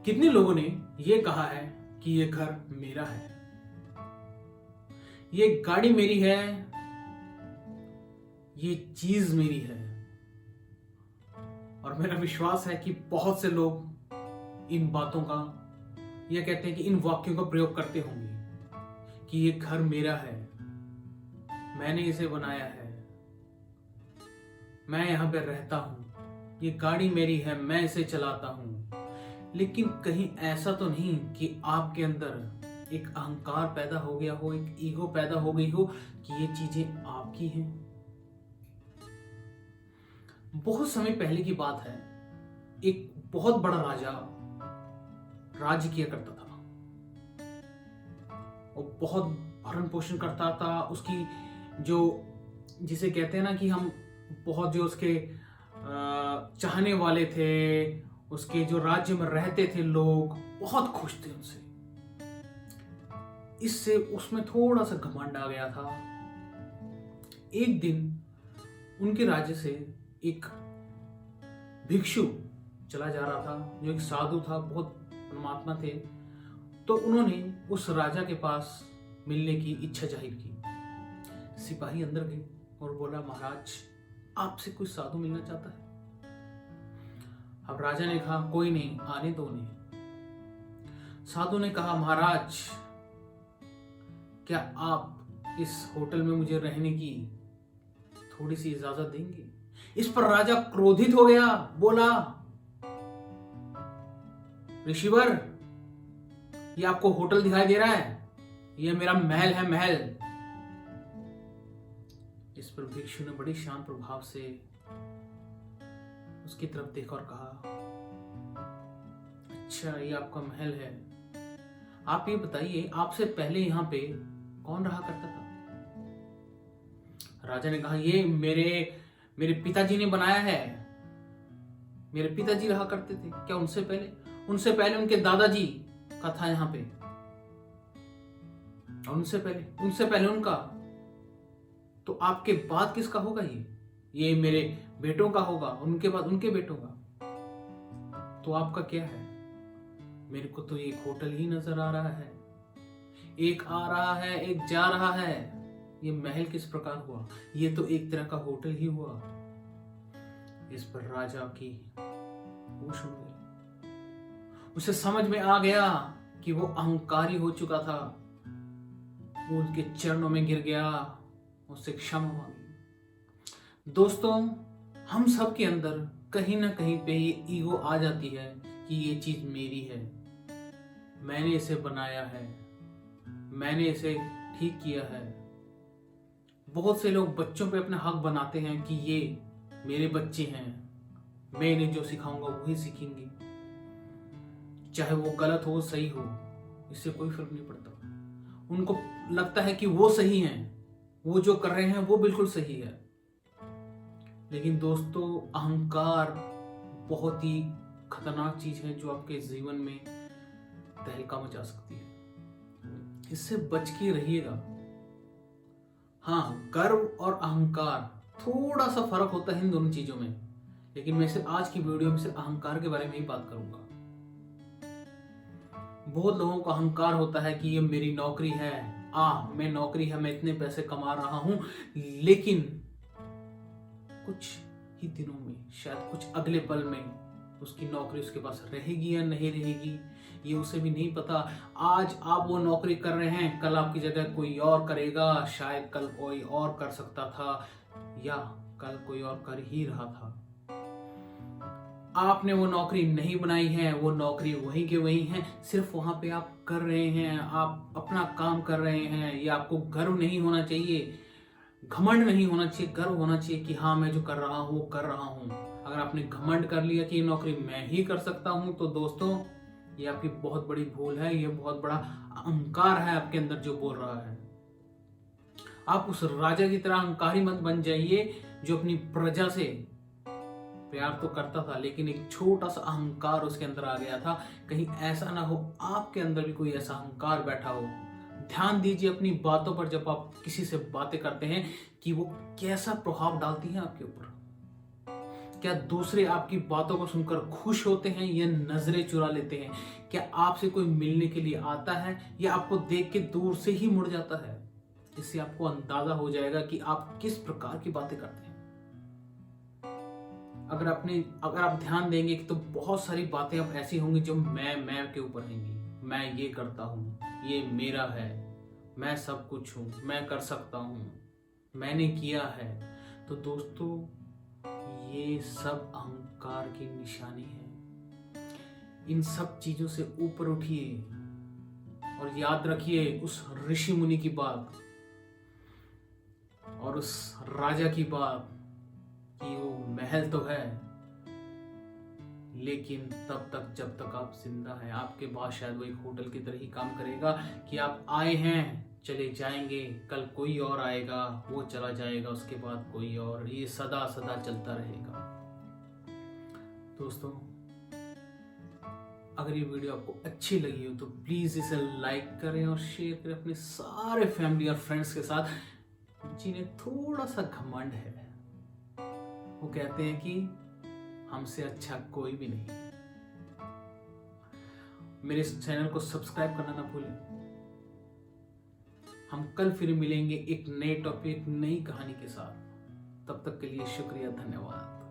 कितने लोगों ने ये कहा है कि ये घर मेरा है, ये गाड़ी मेरी है, ये चीज मेरी है। और मेरा विश्वास है कि बहुत से लोग इन बातों का या कहते हैं कि इन वाक्यों का प्रयोग करते होंगे कि ये घर मेरा है, मैंने इसे बनाया है, मैं यहां पर रहता हूं, ये गाड़ी मेरी है, मैं इसे चलाता हूं। लेकिन कहीं ऐसा तो नहीं कि आपके अंदर एक अहंकार पैदा हो गया हो, एक ईगो पैदा हो गई हो कि ये चीजें आपकी हैं। बहुत समय पहले की बात है, एक बहुत बड़ा राजा राज्य किया करता था। वो बहुत भरण पोषण करता था। उसकी जो जिसे कहते हैं ना कि हम बहुत जो उसके चाहने वाले थे, उसके जो राज्य में रहते थे लोग बहुत खुश थे उनसे। इससे उसमें थोड़ा सा घमंड आ गया था। एक दिन उनके राज्य से एक भिक्षु चला जा रहा था, जो एक साधु था, बहुत परमात्मा थे। तो उन्होंने उस राजा के पास मिलने की इच्छा जाहिर की। सिपाही अंदर गए और बोला, महाराज आपसे कोई साधु मिलना चाहता है। अब राजा ने कहा, कोई नहीं, आने दो उन्हें। साधु ने कहा, महाराज क्या आप इस होटल में मुझे रहने की थोड़ी सी इजाजत देंगे? इस पर राजा क्रोधित हो गया, बोला, ऋषिवर, ये आपको होटल दिखाई दे रहा है? ये मेरा महल है, महल। इस पर भिक्षु ने बड़ी शांत प्रभाव से उसकी तरफ देखा और कहा, अच्छा ये आपका महल है, आप ये बताइए आपसे पहले यहां पे कौन रहा करता था? राजा ने कहा, ये मेरे पिताजी ने बनाया है। मेरे पिताजी रहा करते थे। क्या उनसे पहले उनके दादाजी का था यहां पे, और उनसे पहले उनका। तो आपके बाद किसका होगा? ये मेरे बेटों का होगा, उनके बाद उनके बेटों का। तो आपका क्या है? मेरे को तो एक होटल ही नजर आ रहा है, एक आ रहा है, एक जा रहा है। ये महल किस प्रकार हुआ? ये तो एक तरह का होटल ही हुआ। इस पर राजा की होश उड़ गई। उसे समझ में आ गया कि वो अहंकारी हो चुका था। वो उनके चरणों में गिर गया, उससे क्षमा मांगी। दोस्तों, हम सब के अंदर कहीं ना कहीं पे ये ईगो आ जाती है कि ये चीज मेरी है, मैंने इसे बनाया है, मैंने इसे ठीक किया है। बहुत से लोग बच्चों पे अपना हक बनाते हैं कि ये मेरे बच्चे हैं, मैं इन्हें जो सिखाऊंगा वही सीखेंगे, चाहे वो गलत हो सही हो, इससे कोई फर्क नहीं पड़ता। उनको लगता है कि वो सही हैं, वो जो कर रहे हैं वो बिल्कुल सही है। लेकिन दोस्तों, अहंकार बहुत ही खतरनाक चीज है जो आपके जीवन में तहलका मचा सकती है। इससे बच के रहिएगा। हाँ, गर्व और अहंकार थोड़ा सा फर्क होता है इन दोनों चीजों में, लेकिन मैं सिर्फ आज की वीडियो में सिर्फ अहंकार के बारे में ही बात करूंगा। बहुत लोगों को अहंकार होता है कि ये मेरी नौकरी है, मैं नौकरी है, मैं इतने पैसे कमा रहा हूं। लेकिन कुछ ही दिनों में, शायद कुछ अगले पल में, उसकी नौकरी उसके पास रहेगी या नहीं रहेगी, ये उसे भी नहीं पता। आज आप वो नौकरी कर रहे हैं, कल आपकी जगह कोई और करेगा, शायद कल कोई और कर सकता था, या कल कोई और कर ही रहा था। आपने वो नौकरी नहीं बनाई है, वो नौकरी वहीं के वहीं है, सिर्फ वहां पे आप कर रहे हैं, आप अपना काम कर रहे हैं। ये आपको गर्व नहीं होना चाहिए, घमंड नहीं होना चाहिए, गर्व होना चाहिए कि हाँ मैं जो कर रहा हूँ वो कर रहा हूँ। अगर आपने घमंड कर लिया कि ये नौकरी मैं ही कर सकता हूँ, तो दोस्तों ये आपकी बहुत बड़ी भूल है, ये बहुत बड़ा अहंकार है आपके अंदर जो बोल रहा है। आप उस राजा की तरह अहंकारी मत बन जाइए जो अपनी प्रजा से प्यार तो करता था, लेकिन एक छोटा सा अहंकार उसके अंदर आ गया था। कहीं ऐसा ना हो आपके अंदर भी कोई ऐसा अहंकार बैठा हो। ध्यान दीजिए अपनी बातों पर, जब आप किसी से बातें करते हैं कि वो कैसा प्रभाव डालती हैं आपके ऊपर। क्या दूसरे आपकी बातों को सुनकर खुश होते हैं या नजरें चुरा लेते हैं? क्या आपसे कोई मिलने के लिए आता है या आपको देख के दूर से ही मुड़ जाता है? इससे आपको अंदाजा हो जाएगा कि आप किस प्रकार की बातें करते हैं। अगर आप ध्यान देंगे कि तो बहुत सारी बातें अब ऐसी होंगी जो मैं के ऊपर रहेंगी। मैं ये करता हूँ, ये मेरा है, मैं सब कुछ हूँ, मैं कर सकता हूँ, मैंने किया है। तो दोस्तों, ये सब अहंकार की निशानी है। इन सब चीजों से ऊपर उठिए और याद रखिए उस ऋषि मुनि की बात और उस राजा की बात कि वो महल तो है, लेकिन तब तक जब तक आप जिंदा हैं। आपके बाद शायद वो एक होटल की तरह ही काम करेगा कि आप आए हैं, चले जाएंगे, कल कोई और आएगा, वो चला जाएगा, उसके बाद कोई और, ये सदा सदा चलता रहेगा। दोस्तों, अगर ये वीडियो आपको अच्छी लगी हो तो प्लीज इसे लाइक करें और शेयर करें अपने सारे फैमिली और फ्रेंड्स के साथ जिन्हें थोड़ा सा घमंड है। वो कहते हैं कि हमसे अच्छा कोई भी नहीं। मेरे इस चैनल को सब्सक्राइब करना ना भूलें। हम कल फिर मिलेंगे एक नए टॉपिक, नई कहानी के साथ। तब तक के लिए शुक्रिया, धन्यवाद।